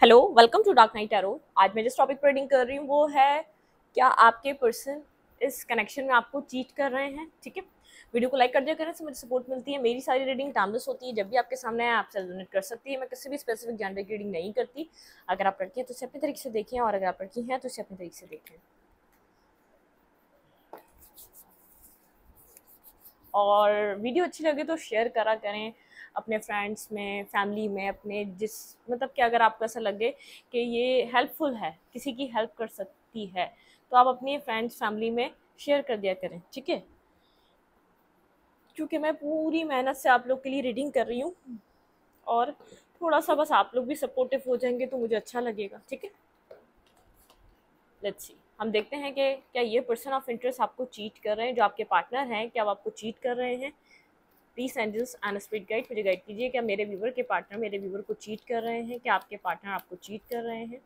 Hello, welcome to Dark Night Tarot. आज मैं जिस टॉपिक पर रीडिंग कर रही हूँ वो है, क्या आपके पर्सन इस कनेक्शन में आपको चीट कर रहे हैं। ठीक है, वीडियो को लाइक कर दिया करें, से मुझे सपोर्ट मिलती है। मेरी सारी रीडिंग टाइमलेस होती है, जब भी आपके सामने है आप से रेजोनेट कर सकती है। मैं किसी भी स्पेसिफिक जेंडर की रीडिंग नहीं करती। अगर आप लड़की हैं तो इसे अपने तरीके से देखें, और अगर आप लड़की हैं तो इसे अपने तरीके से देखें। और वीडियो अच्छी लगे तो शेयर करा करें अपने फ्रेंड्स में, फैमिली में, अपने जिस मतलब कि अगर आपको ऐसा लगे कि ये हेल्पफुल है, किसी की हेल्प कर सकती है, तो आप अपनी फ्रेंड्स फैमिली में शेयर कर दिया करें। ठीक है, क्योंकि मैं पूरी मेहनत से आप लोग के लिए रीडिंग कर रही हूँ, और थोड़ा सा बस आप लोग भी सपोर्टिव हो जाएंगे तो मुझे अच्छा लगेगा। ठीक है, लेट्स सी, हम देखते हैं कि क्या ये पर्सन ऑफ इंटरेस्ट आपको चीट कर रहे हैं, जो आपके पार्टनर हैं, क्या वो आपको चीट कर रहे हैं। Please angels and spirit guide मुझे गाइड कीजिए, क्या मेरे व्यूवर के पार्टनर मेरे व्यूवर को चीट कर रहे हैं, क्या आपके पार्टनर आपको चीट कर रहे हैं।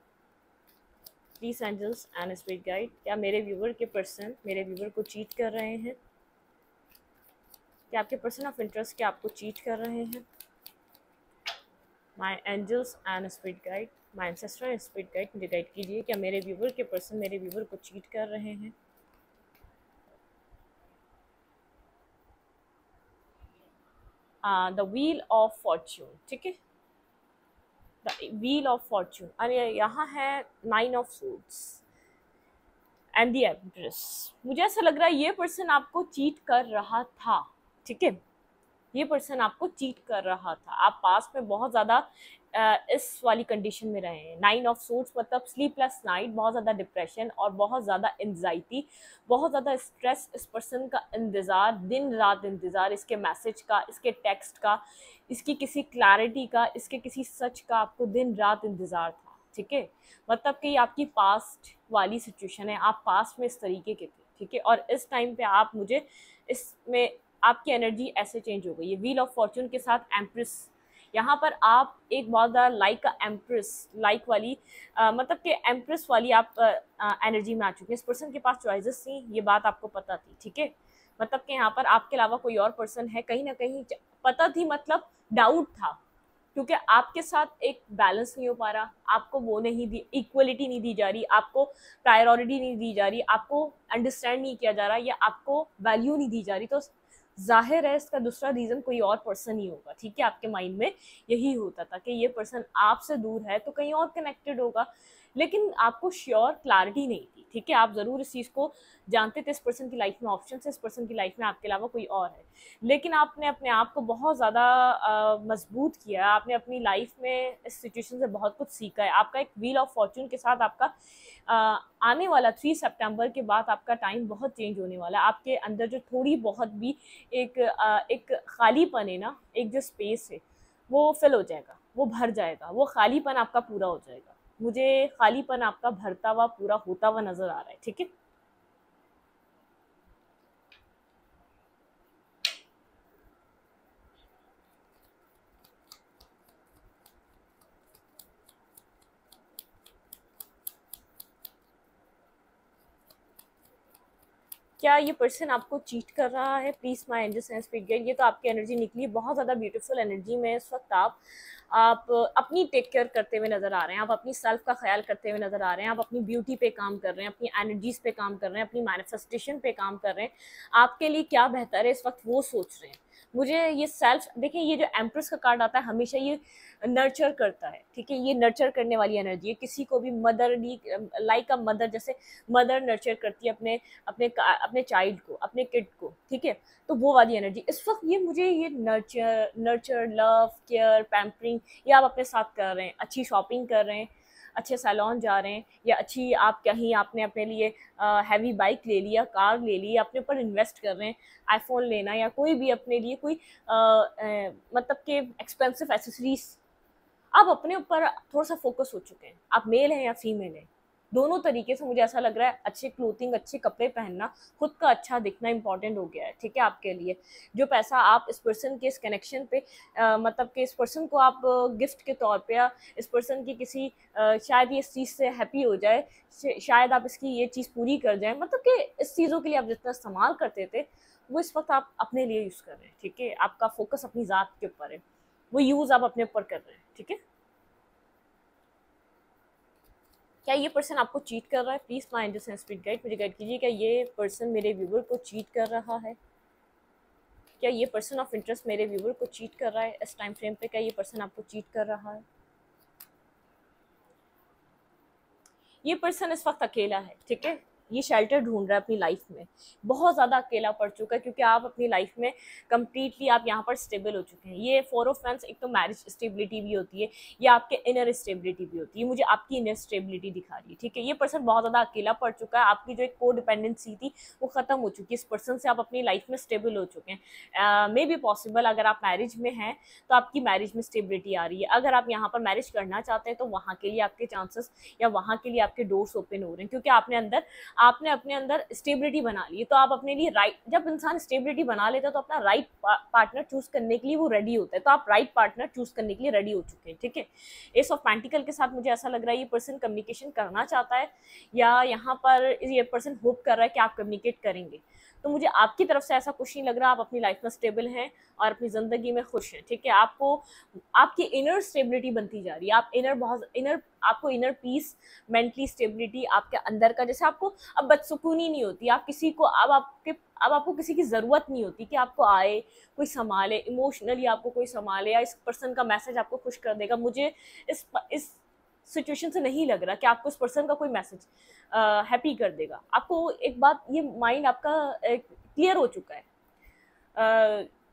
Please angels and spirit guide, क्या मेरे व्यूवर के पर्सन मेरे व्यूवर को चीट कर रहे हैं, क्या आपके पर्सन ऑफ इंटरेस्ट क्या आपको चीट कर रहे हैं। My angels and spirit guide, my ancestor and spirit guide मुझे गाइड कीजिए, क्या मेरे व्यूवर के पर्सन मेरे व्यूवर को चीट कर रहे हैं। The wheel of Fortune. ठीक है, द व्हील ऑफ फॉर्च्यून, अरे यहाँ है 9 of suits and the empress. मुझे ऐसा लग रहा है ये पर्सन आपको चीट कर रहा था। ठीक है, ये पर्सन आपको चीट कर रहा था। आप पास में बहुत ज़्यादा इस वाली कंडीशन में रहे हैं। 9 ऑफ सूट्स मतलब स्लीपलेस नाइट, बहुत ज़्यादा डिप्रेशन और बहुत ज़्यादा एंजाइटी, बहुत ज़्यादा स्ट्रेस। इस पर्सन का इंतज़ार, दिन रात इंतज़ार, इसके मैसेज का, इसके टेक्स्ट का, इसकी किसी क्लैरिटी का, इसके किसी सच का आपको दिन रात इंतज़ार था। ठीक है, मतलब कि आपकी पास्ट वाली सिचुएशन है, आप पास्ट में इस तरीके के थे। ठीक है, और इस टाइम पे आप मुझे इसमें आपकी एनर्जी ऐसे चेंज हो गई है। व्हील ऑफ फॉर्च्यून के साथ एम्प्रेस, यहाँ पर आप एक बहुत ज़्यादा लाइक एम्प्रेस, लाइक वाली मतलब कि एम्प्रेस वाली आप एनर्जी में आ चुके हैं। इस पर्सन के पास चॉइसेस थी, ये बात आपको पता थी। ठीक है, मतलब कि यहाँ पर आपके अलावा कोई और पर्सन है, कहीं ना कहीं पता थी, मतलब डाउट था, क्योंकि आपके साथ एक बैलेंस नहीं हो पा रहा, आपको वो नहीं दी, इक्वलिटी नहीं दी जा रही, आपको प्रायोरिटी नहीं दी जा रही, आपको अंडरस्टैंड नहीं किया जा रहा, या आपको वैल्यू नहीं दी जा रही। तो जाहिर है इसका दूसरा रीज़न कोई और पर्सन ही होगा। ठीक है, आपके माइंड में यही होता था कि ये पर्सन आपसे दूर है तो कहीं और कनेक्टेड होगा, लेकिन आपको श्योर क्लैरिटी नहीं थी। ठीक है, आप ज़रूर इस चीज़ को जानते थे, इस पर्सन की लाइफ में ऑप्शन है, इस पर्सन की लाइफ में आपके अलावा कोई और है, लेकिन आपने अपने आप को बहुत ज़्यादा मजबूत किया। आपने अपनी लाइफ में इस सिचुएशन से बहुत कुछ सीखा है। आपका एक व्हील ऑफ फॉर्च्यून के साथ आपका आने वाला 3 सितंबर के बाद आपका टाइम बहुत चेंज होने वाला है। आपके अंदर जो थोड़ी बहुत भी एक खालीपन है ना, एक जो स्पेस है, वो फिल हो जाएगा, वो भर जाएगा, वो खालीपन आपका पूरा हो जाएगा। मुझे खालीपन आपका भरता हुआ, पूरा होता हुआ नजर आ रहा है। ठीक है, क्या ये पर्सन आपको चीट कर रहा है। Please my angels and spirit guide, ये तो आपकी एनर्जी निकली, बहुत ज़्यादा ब्यूटीफुल एनर्जी में इस वक्त आप अपनी टेक केयर करते हुए नजर आ रहे हैं, आप अपनी सेल्फ का ख्याल करते हुए नजर आ रहे हैं, आप अपनी ब्यूटी पे काम कर रहे हैं, अपनी एनर्जीज पे काम कर रहे हैं, अपनी मैनिफेस्टेशन पे काम कर रहे हैं। आपके लिए क्या बेहतर है इस वक्त वो सोच रहे हैं। मुझे ये सेल्फ देखिए, ये जो एम्प्रेस का कार्ड आता है हमेशा ये नर्चर करता है। ठीक है, ये नर्चर करने वाली एनर्जी है, किसी को भी मदरली, लाइक अ मदर, जैसे मदर नर्चर करती है अपने अपने अपने चाइल्ड को, अपने किड को। ठीक है, तो वो वाली एनर्जी इस वक्त ये मुझे, ये nurture nurture love care pampering, ये आप अपने साथ कर रहे हैं। अच्छी शॉपिंग कर रहे हैं, अच्छे सैलून जा रहे हैं, या अच्छी आप कहीं आपने अपने लिए हैवी बाइक ले लिया, कार ले ली, अपने ऊपर इन्वेस्ट कर रहे हैं, आईफोन लेना, या कोई भी अपने लिए कोई मतलब कि एक्सपेंसिव एसेसरीज, आप अपने ऊपर थोड़ा सा फोकस हो चुके हैं। आप मेल हैं या फीमेल हैं, दोनों तरीके से मुझे ऐसा लग रहा है अच्छे क्लोथिंग, अच्छे कपड़े पहनना, खुद का अच्छा दिखना इंपॉर्टेंट हो गया है। ठीक है, आपके लिए जो पैसा आप इस पर्सन के इस कनेक्शन पे मतलब कि इस पर्सन को आप गिफ्ट के तौर पे, या इस पर्सन की किसी शायद ये इस चीज़ से हैप्पी हो जाए, शायद आप इसकी ये चीज़ पूरी कर जाए, मतलब कि इस चीज़ों के लिए आप जितना इस्तेमाल करते थे वो इस वक्त आप अपने लिए यूज़ कर रहे हैं। ठीक है, आपका फोकस अपनी ज़ात के ऊपर है, वो यूज़ आप अपने ऊपर कर रहे हैं। ठीक है, क्या ये पर्सन आपको चीट कर रहा है? Please my angels and spirit guide मुझे गाइड कीजिए, क्या ये पर्सन मेरे व्यूवर को चीट कर रहा है? क्या ये पर्सन ऑफ इंटरेस्ट मेरे व्यूवर को चीट कर रहा है इस टाइम फ्रेम पे? क्या ये पर्सन आपको चीट कर रहा है? ये पर्सन इस वक्त अकेला है, ठीक है, ये शेल्टर ढूंढ रहा है अपनी लाइफ में, बहुत ज़्यादा अकेला पड़ चुका है क्योंकि आप अपनी लाइफ में कम्प्लीटली आप यहाँ पर स्टेबल हो चुके हैं। ये 4 ऑफ वैंड्स एक तो मैरिज स्टेबिलिटी भी होती है, या आपके इनर स्टेबिलिटी भी होती है, मुझे आपकी इनर स्टेबिलिटी दिखा रही है, ठीक है। ये पर्सन बहुत ज़्यादा अकेला पड़ चुका है, आपकी जो एक को डिपेंडेंसी थी वो ख़त्म हो चुकी है, इस पर्सन से आप अपनी लाइफ में स्टेबल हो चुके हैं। मे बी पॉसिबल अगर आप मैरिज में हैं तो आपकी मैरिज में स्टेबिलिटी आ रही है, अगर आप यहाँ पर मैरिज करना चाहते हैं तो वहाँ के लिए आपके चांसेस या वहाँ के लिए आपके डोर्स ओपन हो रहे हैं, क्योंकि आपने अपने अंदर स्टेबिलिटी बना ली है। तो आप अपने लिए राइट, जब इंसान स्टेबिलिटी बना लेता है तो अपना राइट पार्टनर चूज करने के लिए वो रेडी होता है, तो आप राइट पार्टनर चूज करने के लिए रेडी हो चुके हैं, ठीक है। एस ऑफ पेंटिकल के साथ मुझे ऐसा लग रहा है ये पर्सन कम्युनिकेशन करना चाहता है, या यहाँ पर ये पर्सन होप कर रहा है कि आप कम्युनिकेट करेंगे। तो मुझे आपकी तरफ से ऐसा कुछ नहीं लग रहा, आप अपनी लाइफ में स्टेबल हैं और अपनी ज़िंदगी में खुश हैं, ठीक है। आपको आपकी इनर स्टेबिलिटी बनती जा रही है, आपको इनर पीस, मेंटली स्टेबिलिटी आपके अंदर का, जैसे आपको अब बदसुकूनी नहीं होती, आप किसी को अब आपको किसी की ज़रूरत नहीं होती कि आपको आए कोई संभाले, इमोशनली आपको कोई संभाले, या इस पर्सन का मैसेज आपको खुश कर देगा। मुझे इस सिचुएशन से नहीं लग रहा कि आपको इस पर्सन का कोई मैसेज हैप्पी कर देगा। आपको एक बात, ये माइंड आपका क्लियर हो चुका है,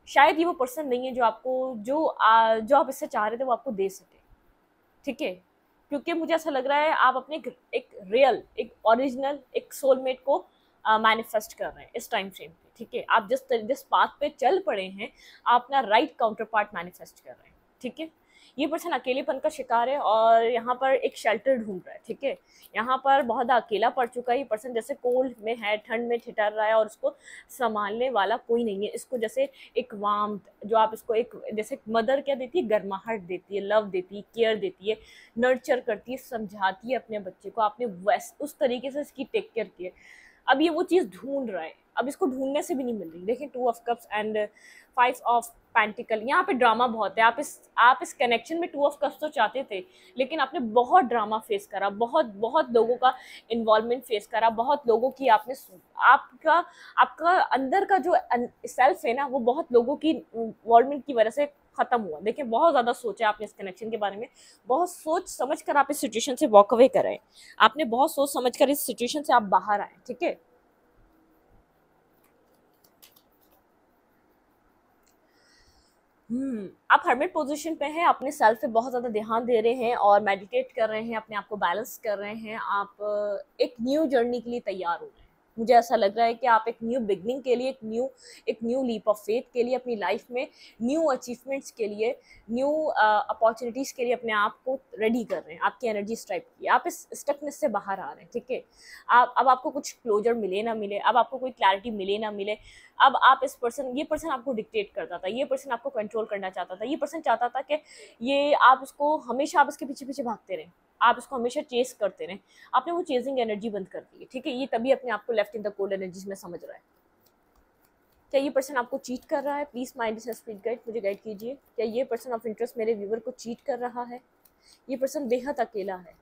शायद ये वो पर्सन नहीं है जो आप इससे चाह रहे थे वो आपको दे सके, ठीक है। क्योंकि मुझे ऐसा लग रहा है आप अपने एक रियल, एक ओरिजिनल, एक सोलमेट को मैनिफेस्ट कर रहे हैं इस टाइम फ्रेम पे, ठीक है। आप जिस पाथ पे चल पड़े हैं, आप अपना राइट काउंटर पार्ट मैनिफेस्ट कर रहे हैं, ठीक है। ये पर्सन अकेलेपन का शिकार है और यहाँ पर एक शेल्टर ढूंढ रहा है, ठीक है। यहाँ पर बहुत अकेला पड़ चुका है ये पर्सन, जैसे कोल्ड में है, ठंड में ठिठर रहा है और उसको संभालने वाला कोई नहीं है। इसको जैसे एक वार्मथ, जो आप इसको एक जैसे मदर क्या देती है, गर्माहट देती है, लव देती है, केयर देती है, नर्चर करती है, समझाती है अपने बच्चे को, आपने उस तरीके से इसकी टेक केयर की है। अब ये वो चीज़ ढूंढ रहा है, अब इसको ढूंढने से भी नहीं मिल रही। देखिए 2 of cups and 5 of pentacle, यहाँ पे ड्रामा बहुत है। आप इस कनेक्शन में 2 ऑफ कप्स तो चाहते थे, लेकिन आपने बहुत ड्रामा फेस करा, बहुत लोगों का इन्वॉल्वमेंट फेस करा, बहुत लोगों की आपका अंदर का जो सेल्फ है ना, वो बहुत लोगों की इन्वॉल्वमेंट की वजह से खत्म हुआ। देखिए बहुत ज़्यादा सोचा आपने इस कनेक्शन के बारे में, बहुत सोच समझ कर आप इस सिचुएशन से वॉक अवे कराए, आपने बहुत सोच समझ कर इस सिचुएशन से आप बाहर आए, ठीक है। आप हर्मिट पोजीशन पे हैं, अपने सेल्फ पे बहुत ज़्यादा ध्यान दे रहे हैं और मेडिटेट कर रहे हैं, अपने आप को बैलेंस कर रहे हैं। आप एक न्यू जर्नी के लिए तैयार हो रहे हैं। मुझे ऐसा लग रहा है कि आप एक न्यू बिगनिंग के लिए, एक न्यू लीप ऑफ फेथ के लिए, अपनी लाइफ में न्यू अचीवमेंट्स के लिए, न्यू अपॉर्चुनिटीज़ के लिए अपने आप को रेडी कर रहे हैं। आपकी एनर्जी स्ट्राइप की, आप इस स्टकनेस से बाहर आ रहे हैं, ठीक है। अब आपको कुछ क्लोजर मिले ना मिले, अब आपको कोई क्लैरिटी मिले ना मिले, अब आप ये पर्सन आपको डिक्टेट करता था, ये पर्सन आपको कंट्रोल करना चाहता था, ये पर्सन चाहता था कि आप इसके पीछे पीछे भागते रहें, आप इसको हमेशा चेस करते रहें। आपने वो चेजिंग एनर्जी बंद कर दी है, ठीक है। ये तभी अपने आप को left in the cold energies में समझ रहा है। क्या ये पर्सन आपको चीट कर रहा है? प्लीज़ माइंड स्पिरिट गाइड मुझे गाइड कीजिए, क्या ये पर्सन ऑफ इंटरेस्ट मेरे व्यूवर को चीट कर रहा है? ये पर्सन बेहद अकेला है।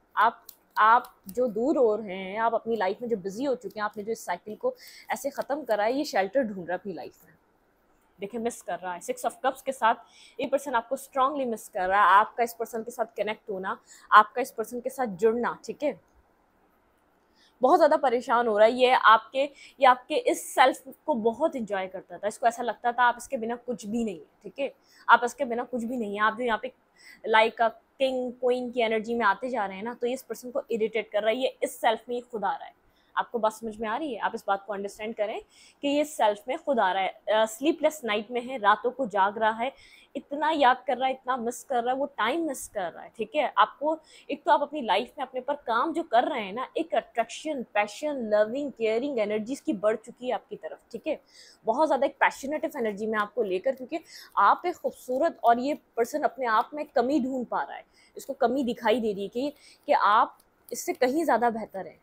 आप जो दूर हो रहे हैं, आप अपनी लाइफ में जो बिजी हो चुके हैं, आपने जो इस साइकिल को ऐसे ख़त्म करा है, ये शेल्टर ढूंढ रहा है अपनी लाइफ में। देखिए मिस कर रहा है 6 ऑफ कप्स के साथ, ये पर्सन आपको स्ट्रांगली मिस कर रहा है। आपका इस पर्सन के साथ कनेक्ट होना, आपका इस पर्सन के साथ जुड़ना, ठीक है, बहुत ज़्यादा परेशान हो रहा है। ये आपके इस सेल्फ को बहुत इंजॉय करता था, इसको ऐसा लगता था आप इसके बिना कुछ भी नहीं है, ठीक है। आप इसके बिना कुछ भी नहीं है, आप जो यहाँ पे लाइक किंग क्वीन की एनर्जी में आते जा रहे हैं ना, तो ये इस पर्सन को इरिटेट कर रहा है। ये इस सेल्फ में खुद आ रहा है। आपको बात समझ में आ रही है? आप इस बात को अंडरस्टैंड करें कि ये सेल्फ में खुद आ रहा है, स्लीपलेस नाइट में है, रातों को जाग रहा है, इतना याद कर रहा है, इतना मिस कर रहा है, वो टाइम मिस कर रहा है, ठीक है। आपको एक तो आप अपनी लाइफ में अपने पर काम जो कर रहे हैं ना, एक attraction, passion, loving, caring energies की बढ़ चुकी है आपकी तरफ, ठीक है। बहुत ज़्यादा एक पैशनेटिव एनर्जी में आपको लेकर, क्योंकि आप एक खूबसूरत, और ये पर्सन अपने आप में कमी ढूंढ पा रहा है, इसको कमी दिखाई दे रही है कि आप इससे कहीं ज़्यादा बेहतर हैं,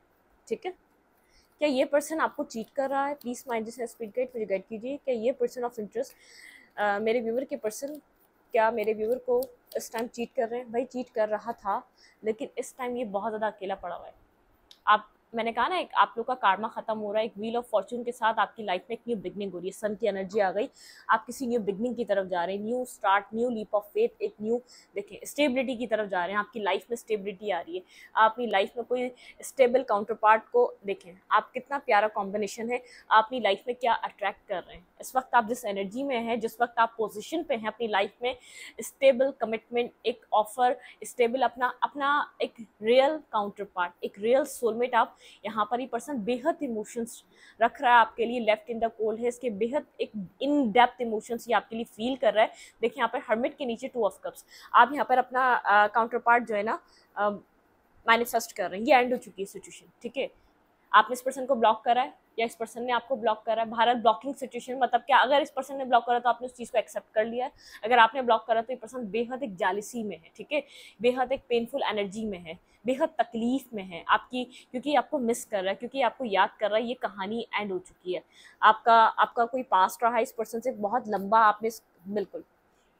ठीक है। क्या ये पर्सन आपको चीट कर रहा है? प्लीज़ माइंड स्पिरिट गाइड मुझे गाइड कीजिए, क्या ये पर्सन ऑफ इंटरेस्ट मेरे व्यूवर के पर्सन क्या मेरे व्यूवर को इस टाइम चीट कर रहे हैं, भाई चीट कर रहा था, लेकिन इस टाइम ये बहुत ज़्यादा अकेला पड़ा हुआ है। आप, मैंने कहा ना, एक आप लोग का कार्मा खत्म हो रहा है, एक व्हील ऑफ फॉर्च्यून के साथ आपकी लाइफ में एक न्यू बिगनिंग हो रही है, सन की एनर्जी आ गई, आप किसी न्यू बिगनिंग की तरफ जा रहे हैं, new start, new leap of faith, एक न्यू, देखिए स्टेबिलिटी की तरफ जा रहे हैं, आपकी लाइफ में स्टेबिलिटी आ रही है, आप अपनी लाइफ में कोई स्टेबल काउंटर पार्ट को देखें, आप कितना प्यारा कॉम्बिनेशन है, आप अपनी लाइफ में क्या अट्रैक्ट कर रहे हैं इस वक्त, आप जिस एनर्जी में हैं, जिस वक्त आप पोजिशन पे हैं अपनी लाइफ में, स्टेबल कमिटमेंट, एक ऑफर, स्टेबल अपना अपना एक रियल काउंटर पार्ट, एक रियल सोलमेट, आप यहाँ पर ही पर्सन बेहद इमोशंस रख रहा है आपके लिए, लेफ्ट इन द कोल्ड है, इसके बेहद एक इन डेप्थ इमोशंस ये आपके लिए फील कर रहा है। देखिए यहाँ पर हर्मिट के नीचे 2 ऑफ कप्स, आप यहाँ पर अपना काउंटर पार्ट जो है ना मैनिफेस्ट कर रहे हैं, ये एंड हो चुकी है सिचुएशन, ठीक है। आपने इस पर्सन को ब्लॉक करा है या इस पर्सन ने आपको ब्लॉक करा है, भारत ब्लॉकिंग सिचुएशन, मतलब क्या, अगर इस पर्सन ने ब्लॉक करा तो आपने उस चीज़ को एक्सेप्ट कर लिया है, अगर आपने ब्लॉक करा तो ये पर्सन बेहद एक जालिसी में है, ठीक है, बेहद एक पेनफुल एनर्जी में है, बेहद तकलीफ में है आपकी, क्योंकि आपको मिस कर रहा है, क्योंकि आपको याद कर रहा है, ये कहानी एंड हो चुकी है, आपका आपका कोई पास्ट रहा है इस पर्सन से बहुत लंबा, आपने बिल्कुल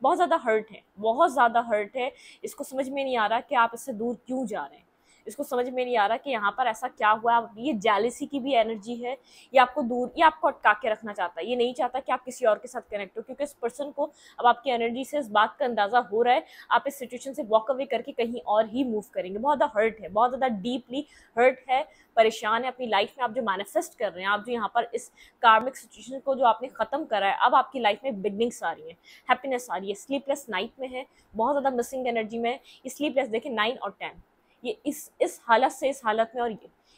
बहुत ज़्यादा हर्ट है, बहुत ज़्यादा हर्ट है, इसको समझ में नहीं आ रहा कि आप इससे दूर क्यों जा रहे हैं, इसको समझ में नहीं आ रहा कि यहाँ पर ऐसा क्या हुआ, ये जेलिसी की भी एनर्जी है, ये आपको दूर, ये आपको अटका के रखना चाहता है, ये नहीं चाहता कि आप किसी और के साथ कनेक्ट हो, क्योंकि इस पर्सन को अब आपकी एनर्जी से इस बात का अंदाजा हो रहा है, आप इस सिचुएशन से वॉक अवे करके कहीं और ही मूव करेंगे, बहुत ज़्यादा हर्ट है, बहुत ज़्यादा डीपली हर्ट है, परेशान है अपनी लाइफ में, आप जो मैनिफेस्ट कर रहे हैं, आप जो यहाँ पर इस कार्मिक सिचुएशन को जो आपने खत्म करा है, अब आपकी लाइफ में बिगनिंग्स आ रही है, हैप्पीनेस आ रही है, स्लीपलेस नाइट में है, बहुत ज़्यादा मिसिंग एनर्जी में है, स्लीपलेस देखिए 9 और 10, ये इस हालत से इस हालत में, और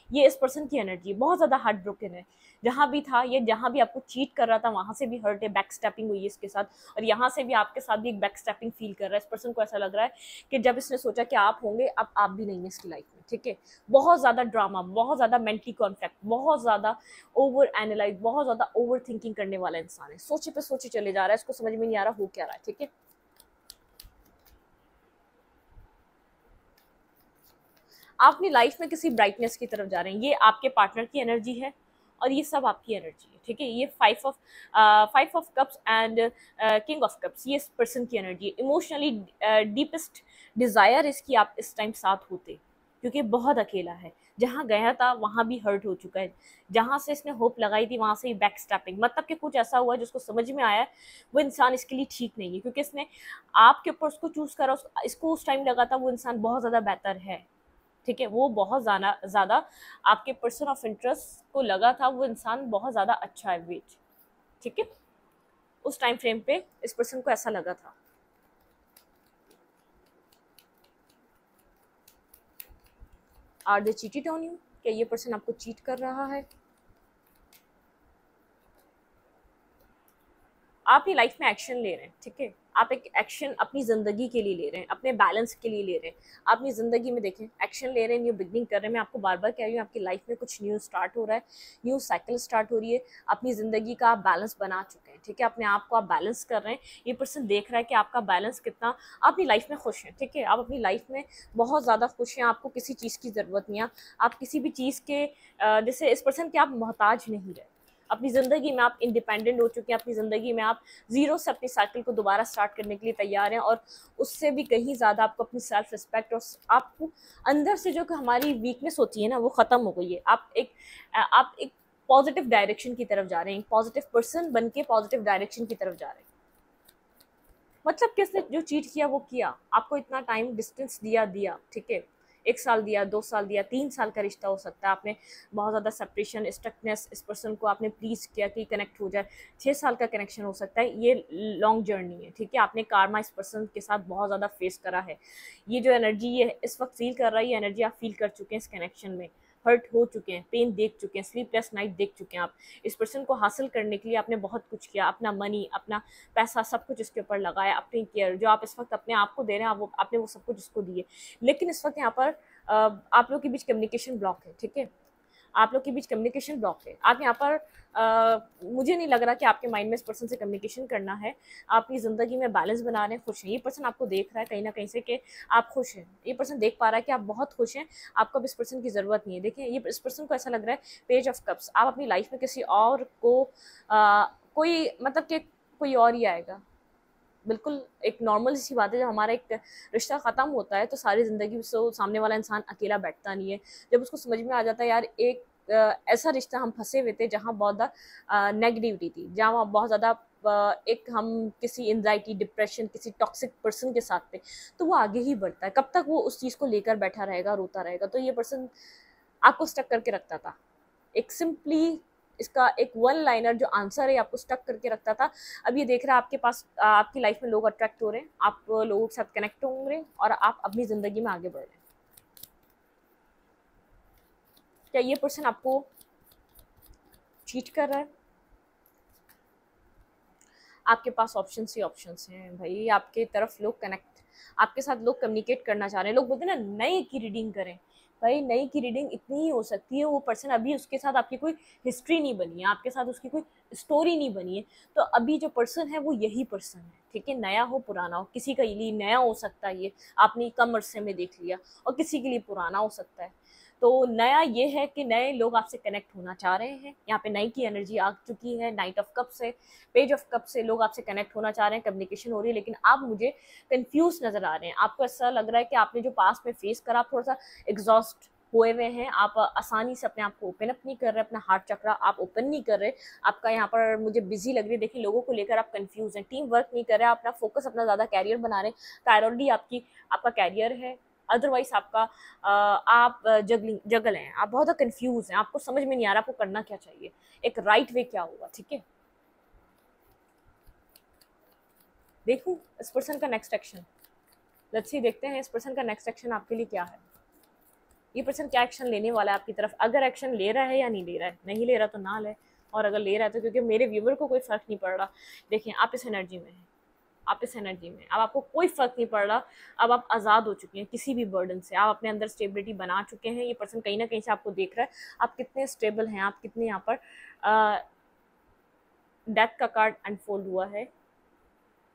ये इस पर्सन की एनर्जी बहुत ज़्यादा हार्ट ब्रोकन है, जहाँ भी था ये, जहाँ भी आपको चीट कर रहा था वहाँ से भी हर्ट है, बैक स्टेपिंग हुई है इसके साथ, और यहाँ से भी आपके साथ भी एक बैक स्टेपिंग फील कर रहा है, इस पर्सन को ऐसा लग रहा है कि जब इसने सोचा कि आप होंगे, अब आप भी नहीं है इसकी लाइफ में, ठीक है, बहुत ज़्यादा ड्रामा, बहुत ज़्यादा मेंटली कॉन्फ्लिक्ट, बहुत ज़्यादा ओवर एनालाइज, बहुत ज़्यादा ओवर थिंकिंग करने वाला इंसान है, सोचे पे सोचे चले जा रहा है, इसको समझ में नहीं आ रहा हो क्या रहा है, ठीक है। आप अपनी लाइफ में किसी ब्राइटनेस की तरफ जा रहे हैं, ये आपके पार्टनर की एनर्जी है और ये सब आपकी एनर्जी है, ठीक है, ये 5 of cups and king of cups, ये इस पर्सन की एनर्जी है, इमोशनली डीपेस्ट डिज़ायर इसकी आप इस टाइम साथ होते, क्योंकि बहुत अकेला है, जहाँ गया था वहाँ भी हर्ट हो चुका है, जहाँ से इसने होप लगाई थी वहाँ से ही बैक स्टैपिंग, मतलब कि कुछ ऐसा हुआ जिसको समझ में आया वो इंसान इसके लिए ठीक नहीं है, क्योंकि इसने आपके ऊपर उसको चूज़ करा, इसको उस टाइम लगा था वो इंसान बहुत ज़्यादा बेहतर है, ठीक है, वो बहुत ज़्यादा आपके पर्सन ऑफ इंटरेस्ट को लगा था वो इंसान बहुत ज़्यादा अच्छा है, वेट, ठीक है, उस टाइम फ्रेम पे इस पर्सन को ऐसा लगा था। Are they cheated on you, क्या ये पर्सन आपको चीट कर रहा है? आप ये लाइफ में एक्शन ले रहे हैं, ठीक है, आप एक एक्शन अपनी ज़िंदगी के लिए ले रहे हैं, अपने बैलेंस के लिए ले रहे हैं, आप अपनी ज़िंदगी में देखें एक्शन ले रहे हैं, न्यू बिगनिंग कर रहे हैं, मैं आपको बार बार कह रही हूँ आपकी लाइफ में कुछ न्यू स्टार्ट हो रहा है, न्यू साइकिल स्टार्ट हो रही है, अपनी ज़िंदगी का आप बैलेंस बना चुके हैं, ठीक है, अपने आप को आप बैलेंस कर रहे हैं, ये पर्सन देख रहा है कि आपका बैलेंस कितना, आप अपनी लाइफ में खुश हैं, ठीक है, आप अपनी लाइफ में बहुत ज़्यादा खुश हैं, आपको किसी चीज़ की ज़रूरत नहीं है, आप किसी भी चीज़ के जैसे इस पर्सन के आप मोहताज नहीं रहे, अपनी ज़िंदगी में आप इंडिपेंडेंट हो चुके हैं, अपनी ज़िंदगी में आप ज़ीरो से अपनी साइकिल को दोबारा स्टार्ट करने के लिए तैयार हैं, और उससे भी कहीं ज़्यादा आपको अपनी सेल्फ रिस्पेक्ट और आपको अंदर से जो कि हमारी वीकनेस होती है ना वो ख़त्म हो गई है, आप एक पॉजिटिव डायरेक्शन की तरफ जा रहे हैं, पॉजिटिव पर्सन बन के पॉजिटिव डायरेक्शन की तरफ जा रहे हैं, मतलब किसने जो चीट किया वो किया, आपको इतना टाइम डिस्टेंस दिया, ठीक है, 1 साल दिया, 2 साल दिया, 3 साल का रिश्ता हो सकता है, आपने बहुत ज़्यादा सेपरेशन, स्टकनेस, इस पर्सन को आपने प्लीज़ किया कि कनेक्ट हो जाए, 6 साल का कनेक्शन हो सकता है, ये लॉन्ग जर्नी है, ठीक है, आपने कारमा इस पर्सन के साथ बहुत ज़्यादा फेस करा है, ये जो एनर्जी ये इस वक्त फील कर रहा है, ये एनर्जी आप फील कर चुके हैं इस कनेक्शन में, हर्ट हो चुके हैं, पेन देख चुके हैं, स्लीपलेस नाइट देख चुके हैं, आप इस पर्सन को हासिल करने के लिए आपने बहुत कुछ किया, अपना मनी, अपना पैसा, सब कुछ इसके ऊपर लगाया, अपनी केयर जो आप इस वक्त अपने आप को दे रहे हैं, आप वो आपने वो सब कुछ इसको दिए, लेकिन इस वक्त यहाँ पर आप लोग के बीच कम्युनिकेशन ब्लॉक है, ठीक है, आप लोग के बीच कम्युनिकेशन ब्लॉक है, आप यहाँ पर मुझे नहीं लग रहा कि आपके माइंड में इस पर्सन से कम्युनिकेशन करना है, आप अपनी ज़िंदगी में बैलेंस बना रहे हैं, खुश हैं, ये पर्सन आपको देख रहा है कहीं ना कहीं से कि आप खुश हैं, ये पर्सन देख पा रहा है कि आप बहुत खुश हैं, आपको अब इस पर्सन की ज़रूरत नहीं है, देखिए ये इस पर्सन को ऐसा लग रहा है पेज ऑफ कप्स, आप अपनी लाइफ में किसी और को कोई मतलब कि कोई और ही आएगा, बिल्कुल एक नॉर्मल सी बात है। जब हमारा एक रिश्ता ख़त्म होता है तो सारी ज़िंदगी से सामने वाला इंसान अकेला बैठता नहीं है। जब उसको समझ में आ जाता है यार एक ऐसा रिश्ता हम फंसे हुए थे जहाँ बहुत ज़्यादा नेगेटिविटी थी, जहाँ बहुत ज़्यादा एक हम किसी एंजाइटी, डिप्रेशन, किसी टॉक्सिक पर्सन के साथ थे, तो वो आगे ही बढ़ता है। कब तक वो उस चीज़ को लेकर बैठा रहेगा, रोता रहेगा? तो ये पर्सन आपको स्टक करके रखता था। एक सिंपली इसका एक वन लाइनर जो आंसर है आपको स्टक करके रखता था। अब ये देख रहा है आपके पास आपकी लाइफ में लोग अट्रैक्ट हो रहे हैं, आप लोगों के साथ कनेक्ट होंगे और आप अपनी ज़िंदगी में आगे बढ़ रहे हैं। क्या ये पर्सन आपको चीट कर रहा है? आपके पास ऑप्शंस ही ऑप्शंस हैं भाई। आपके तरफ लोग कनेक्ट, आपके साथ लोग कम्युनिकेट करना चाह रहे हैं। लोग बोलते हैं ना नई की रीडिंग करें, भाई नई की रीडिंग इतनी ही हो सकती है, वो पर्सन अभी उसके साथ आपकी कोई हिस्ट्री नहीं बनी है, आपके साथ उसकी कोई स्टोरी नहीं बनी है। तो अभी जो पर्सन है वो यही पर्सन है, ठीक है? नया हो पुराना हो, किसी के लिए नया हो सकता है, ये आपने कम अरसे में देख लिया, और किसी के लिए पुराना हो सकता है। तो नया ये है कि नए लोग आपसे कनेक्ट होना चाह रहे हैं। यहाँ पे नई की एनर्जी आ चुकी है। नाइट ऑफ कप से, पेज ऑफ कप से लोग आपसे कनेक्ट होना चाह रहे हैं, कम्युनिकेशन हो रही है, लेकिन आप मुझे कंफ्यूज नजर आ रहे हैं। आपको ऐसा लग रहा है कि आपने जो पास्ट में फेस करा, आप थोड़ा सा एग्जॉस्ट हुए हुए हैं। आप आसानी से अपने आप को ओपन अप नहीं कर रहे, अपना हार्ट चक्रा आप ओपन नहीं कर रहे। आपका यहाँ पर मुझे बिजी लग रही है। देखिए लोगों को लेकर आप कंफ्यूज हैं, टीम वर्क नहीं कर रहे, अपना फोकस अपना ज़्यादा कैरियर बना रहे हैं। प्रायोरिटी आपका कैरियर है, अदरवाइज आपका आप जगल हैं, आप बहुत कंफ्यूज हैं, आपको समझ में नहीं आ रहा आपको करना क्या चाहिए, एक राइट वे क्या होगा। ठीक है, देखूं इस पर्सन का नेक्स्ट एक्शन। लेट्स सी, देखते हैं इस पर्सन का नेक्स्ट एक्शन आपके लिए क्या है। ये पर्सन क्या एक्शन लेने वाला है आपकी तरफ, अगर एक्शन ले रहा है या नहीं ले रहा है। नहीं ले रहा तो ना ले, और अगर ले रहा है तो, क्योंकि मेरे व्यूवर को कोई फर्क नहीं पड़ रहा। देखिए आप इस एनर्जी में हैं, आप इस एनर्जी में, अब आपको कोई फर्क नहीं पड़ रहा। अब आप आज़ाद हो चुके हैं किसी भी बर्डन से, आप अपने अंदर स्टेबिलिटी बना चुके हैं। ये पर्सन कहीं ना कहीं से आपको देख रहा है, आप कितने स्टेबल हैं, आप कितने यहाँ पर डेथ का कार्ड अनफोल्ड हुआ है।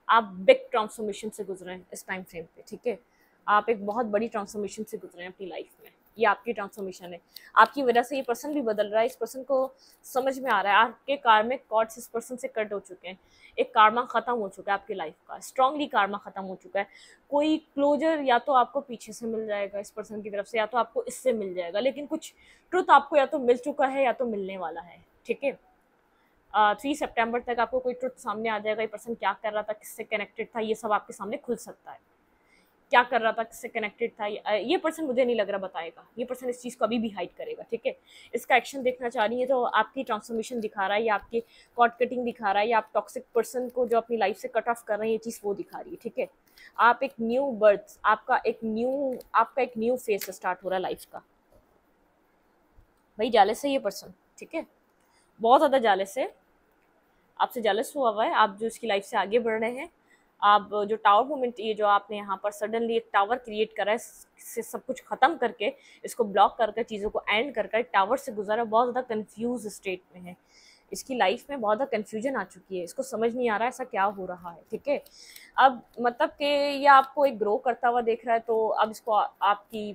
आप बिग ट्रांसफॉर्मेशन से गुजरे हैं इस टाइम फ्रेम पे, ठीक है? आप एक बहुत बड़ी ट्रांसफॉर्मेशन से गुजरे हैं अपनी लाइफ में, ये आपकी ट्रांसफॉर्मेशन है। आपकी वजह से ये पर्सन भी बदल रहा है। इस पर्सन को समझ में आ रहा है आपके कार्मिक कॉर्ड्स इस पर्सन से कट हो चुके हैं। एक कार्मा खत्म हो चुका है आपकी लाइफ का, स्ट्रांगली कार्मा खत्म हो चुका है। कोई क्लोजर या तो आपको पीछे से मिल जाएगा इस पर्सन की तरफ से, या तो आपको इससे मिल जाएगा, लेकिन कुछ ट्रुथ आपको या तो मिल चुका है या तो मिलने वाला है। ठीक है, 3 सितंबर तक आपको कोई ट्रुथ सामने आ जाएगा। ये पर्सन क्या कर रहा था, किससे कनेक्टेड था, ये सब आपके सामने खुल सकता है। क्या कर रहा था, किससे कनेक्टेड था, ये पर्सन मुझे नहीं लग रहा बताएगा। ये पर्सन इस चीज़ को अभी भी हाइड करेगा। ठीक है, इसका एक्शन देखना चाह रही है तो आपकी ट्रांसफॉर्मेशन दिखा रहा है, या आपकी कॉर्ड कटिंग दिखा रहा है, या आप टॉक्सिक पर्सन को जो अपनी लाइफ से कट ऑफ कर रहे हैं, ये चीज़ वो दिखा रही है। ठीक है, आप एक न्यू बर्थ, आपका एक न्यू फेज स्टार्ट हो रहा है लाइफ का। भाई जालस है ये पर्सन, ठीक है, बहुत ज़्यादा जालस है, आपसे जेलस हुआ है। आप जो इसकी लाइफ से आगे बढ़ रहे हैं, आप जो टावर मोमेंट, ये जो आपने यहाँ पर सडनली एक टावर क्रिएट करा है, इससे सब कुछ ख़त्म करके, इसको ब्लॉक करके, चीज़ों को एंड करके टावर से गुजरा, बहुत ज़्यादा कंफ्यूज स्टेट में है। इसकी लाइफ में बहुत ज़्यादा कन्फ्यूजन आ चुकी है, इसको समझ नहीं आ रहा है ऐसा क्या हो रहा है। ठीक है, अब मतलब कि ये आपको एक ग्रो करता हुआ देख रहा है, तो अब इसको आपकी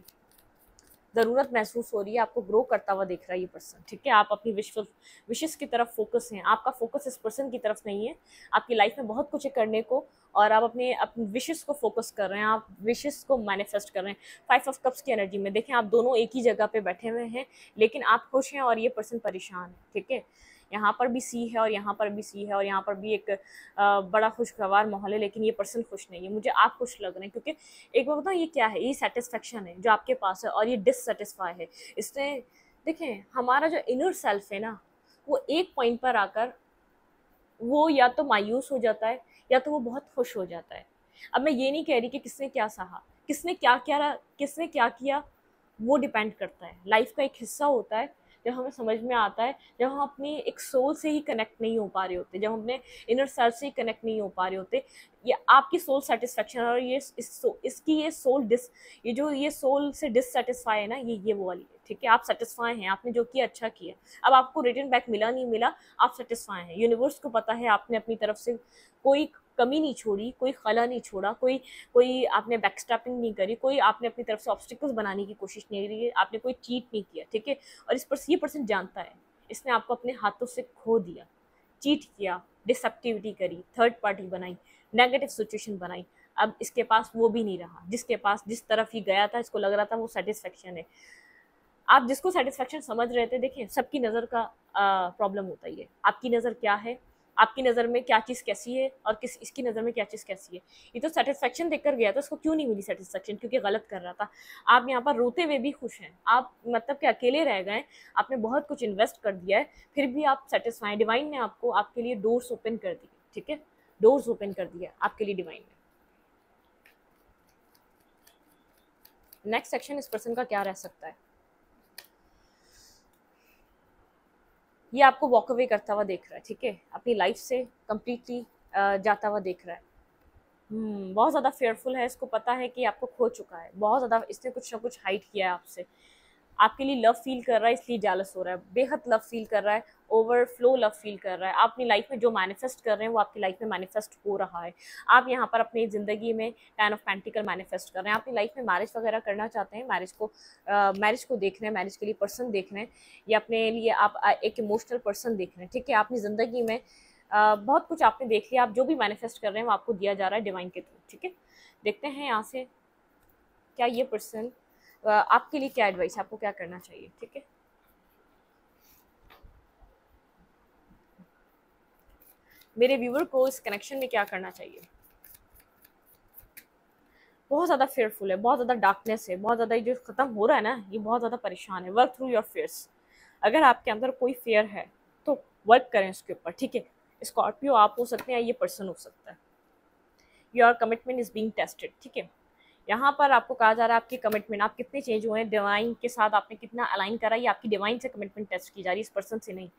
ज़रूरत महसूस हो रही है, आपको ग्रो करता हुआ देख रहा है ये पर्सन। ठीक है, आप अपनी विशेस की तरफ फोकस हैं, आपका फोकस इस पर्सन की तरफ नहीं है। आपकी लाइफ में बहुत कुछ है करने को, और आप अपने विशेस को फोकस कर रहे हैं, आप विशेस को मैनिफेस्ट कर रहे हैं। 5 ऑफ कप्स की एनर्जी में देखें, आप दोनों एक ही जगह पे बैठे हुए हैं, लेकिन आप खुश हैं और ये पर्सन परेशान है। ठीक है, यहाँ पर भी सी है और यहाँ पर भी सी है, और यहाँ पर भी एक बड़ा खुशगवार माहौल है, लेकिन ये पर्सन खुश नहीं है। मुझे आप खुश लग रहे हैं, क्योंकि एक बार बताऊँ ये क्या है, ये सेटिस्फेक्शन है जो आपके पास है, और ये डिससेटिस्फाई है। इसने देखें, हमारा जो इनर सेल्फ है ना, वो एक पॉइंट पर आकर वो या तो मायूस हो जाता है, या तो वो बहुत खुश हो जाता है। अब मैं ये नहीं कह रही कि किसने क्या सहा, किसने क्या किया, वो डिपेंड करता है। लाइफ का एक हिस्सा होता है जब हमें समझ में आता है, जब हम अपनी एक सोल से ही कनेक्ट नहीं हो पा रहे होते, जब हम अपने इनर सेल्फ से ही कनेक्ट नहीं हो पा रहे होते। ये आपकी सोल सेटिस्फेक्शन, और ये सोल से डिससेटिस्फाई है ना, ये वो वाली है। ठीक है, आप सेटिस्फाई हैं, आपने जो किया अच्छा किया। अब आपको रिटर्न बैक मिला नहीं मिला, आप सेटिस्फाई हैं। यूनिवर्स को पता है आपने अपनी तरफ से कोई कमी नहीं छोड़ी, कोई खला नहीं छोड़ा, कोई आपने बैकस्टैपिंग नहीं करी, कोई आपने अपनी तरफ से ऑब्स्टिकल्स बनाने की कोशिश नहीं करी, आपने कोई चीट नहीं किया। ठीक है, और ये पर्सन जानता है, इसने आपको अपने हाथों से खो दिया, चीट किया, डिसेप्टिविटी करी, थर्ड पार्टी बनाई, नेगेटिव सिचुएशन बनाई, अब इसके पास वो भी नहीं रहा, जिसके पास जिस तरफ ही गया था इसको लग रहा था वो सेटिस्फेक्शन है। आप जिसको सेटिस्फेक्शन समझ रहे थे, देखें सबकी नज़र का प्रॉब्लम होता ही है। आपकी नज़र क्या है, आपकी नज़र में क्या चीज़ कैसी है और किस इसकी नज़र में क्या चीज़ कैसी है। ये तो सेटिस्फेक्शन देख कर गया था, उसको क्यों नहीं मिली सेटिस्फेक्शन, क्योंकि गलत कर रहा था। आप यहाँ पर रोते हुए भी खुश हैं, आप मतलब कि अकेले रह गए, आपने बहुत कुछ इन्वेस्ट कर दिया है, फिर भी आप सेटिस्फाई। डिवाइन ने आपको आपके लिए डोर्स ओपन कर दिए, ठीक है, डोर्स ओपन कर दिया आपके लिए डिवाइन ने। नेक्स्ट सेक्शन इस पर्सन का क्या रह सकता है। ये आपको वॉक अवे करता हुआ देख रहा है, ठीक है, अपनी लाइफ से कम्प्लीटली जाता हुआ देख रहा है। बहुत ज़्यादा फेयरफुल है, इसको पता है कि आपको खो चुका है, बहुत ज़्यादा इसने कुछ ना कुछ हाइड किया है आपसे, आपके लिए लव फील कर रहा है, इसलिए जेलस हो रहा है, बेहद लव फील कर रहा है, ओवरफ्लो लव फील कर रहा है। आप अपनी लाइफ में जो मैनिफेस्ट कर रहे हैं वो आपकी लाइफ में मैनिफेस्ट हो रहा है। आप यहाँ पर अपनी ज़िंदगी में 10 ऑफ पेंटिकल मैनिफेस्ट कर रहे हैं। आप अपनी लाइफ में मैरिज वगैरह करना चाहते हैं, मैरिज को देख रहे हैं, मैरिज के लिए पर्सन देख रहे हैं, या अपने लिए आप एक इमोशनल पर्सन देख रहे हैं, ठीक है। अपनी ज़िंदगी में बहुत कुछ आपने देख लिया, आप जो भी मैनिफेस्ट कर रहे हैं वो आपको दिया जा रहा है डिवाइन के थ्रू, ठीक है। देखते हैं यहाँ से क्या ये पर्सन आपके लिए क्या एडवाइस, आपको क्या करना चाहिए, ठीक है। मेरे व्यूवर को इस कनेक्शन में क्या करना चाहिए। बहुत ज़्यादा फेयरफुल है, बहुत ज़्यादा डार्कनेस है, बहुत ज़्यादा जो ख़त्म हो रहा है ना, ये बहुत ज़्यादा परेशान है। Work through your fears. अगर आपके अंदर कोई फेयर है तो वर्क करें उसके ऊपर, ठीक है। स्कॉर्पियो आप हो सकते हैं, ये पर्सन हो सकता है। Your commitment is being tested, ठीक है। यहाँ पर आपको कहा जा रहा है आपकी कमिटमेंट, आप कितने चेंज हुए हैं, डिवाइन के साथ आपने कितना अलाइन करा, ये आपकी डिवाइन से कमिटमेंट टेस्ट की जा रही है, इस पर्सन से नहीं।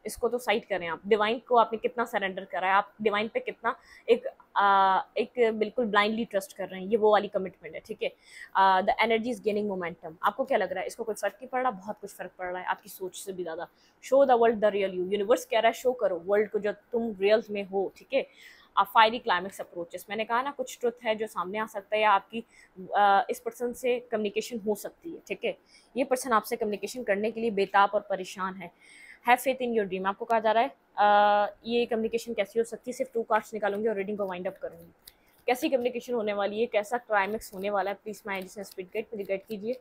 इसको तो साइड करें आप, डिवाइन को आपने कितना सरेंडर करा है, आप डिवाइन पे कितना एक बिल्कुल ब्लाइंडली ट्रस्ट कर रहे हैं, ये वो वाली कमिटमेंट है, ठीक है। The energy is gaining momentum. आपको क्या लग रहा है, इसको कोई फर्क नहीं पड़ रहा, बहुत कुछ फर्क पड़ रहा है आपकी सोच से भी ज़्यादा। Show the world the real you, universe कह रहा है शो करो वर्ल्ड को जो तुम रियल में हो, ठीक है। फायरी क्लाइमेक्स अप्रोचेस, मैंने कहा ना कुछ ट्रुथ है जो सामने आ सकता है, या आपकी इस पर्सन से कम्युनिकेशन हो सकती है, ठीक है। ये पर्सन आपसे कम्युनिकेशन करने के लिए बेताब और परेशान है। Have faith in your dream, आपको कहा जा रहा है ये कम्युनिकेशन कैसी हो सकती है। सिर्फ 2 कार्ड्स निकालूंगी और रीडिंग को वाइंड अप करूंगी। कैसी कम्युनिकेशन होने वाली है, कैसा क्लाइमेक्स होने वाला है, please my addition speed guide मुझे गाइड कीजिए।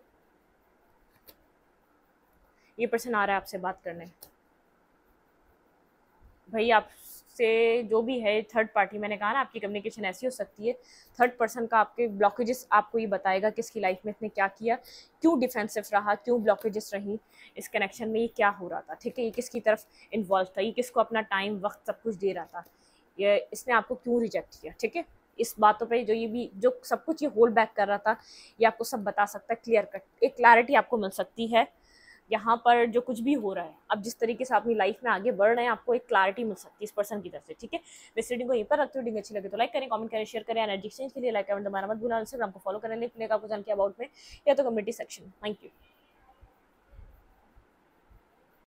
ये पर्सन आ रहा है आपसे बात करने, भाई आपसे जो भी है थर्ड पार्टी, मैंने कहा ना आपकी कम्युनिकेशन ऐसी हो सकती है, थर्ड पर्सन का आपके ब्लॉकेजेस आपको ये बताएगा कि इसकी लाइफ में इसने क्या किया, क्यों डिफेंसिव रहा, क्यों ब्लॉकेजेस रही इस कनेक्शन में, ये क्या हो रहा था, ठीक है। ये किसकी तरफ इन्वॉल्व था, ये किसको अपना टाइम वक्त सब कुछ दे रहा था, ये इसने आपको क्यों रिजेक्ट किया, ठीक है। इस बातों पे जो सब कुछ ये होल्ड बैक कर रहा था, ये आपको सब बता सकता है, क्लियर कट एक क्लैरिटी आपको मिल सकती है। यहाँ पर जो कुछ भी हो रहा है, अब जिस तरीके से अपनी लाइफ में आगे बढ़ रहे हैं, आपको एक क्लैरिटी मिल सकती है इस पर्सन की तरफ से, ठीक है। इस रीडिंग को यहीं पर रखते, रीडिंग अच्छी लगे तो लाइक करें, कमेंट करें, शेयर करें। एनर्जी एक्सचेंज के लिए लाइक कमेंट दबाना मत भूलना, इंस्टाग्राम को फॉलो करें, लिंक मिलेगा आपको जान के अबाउट में या तो कम्युनिटी सेक्शन। Thank you.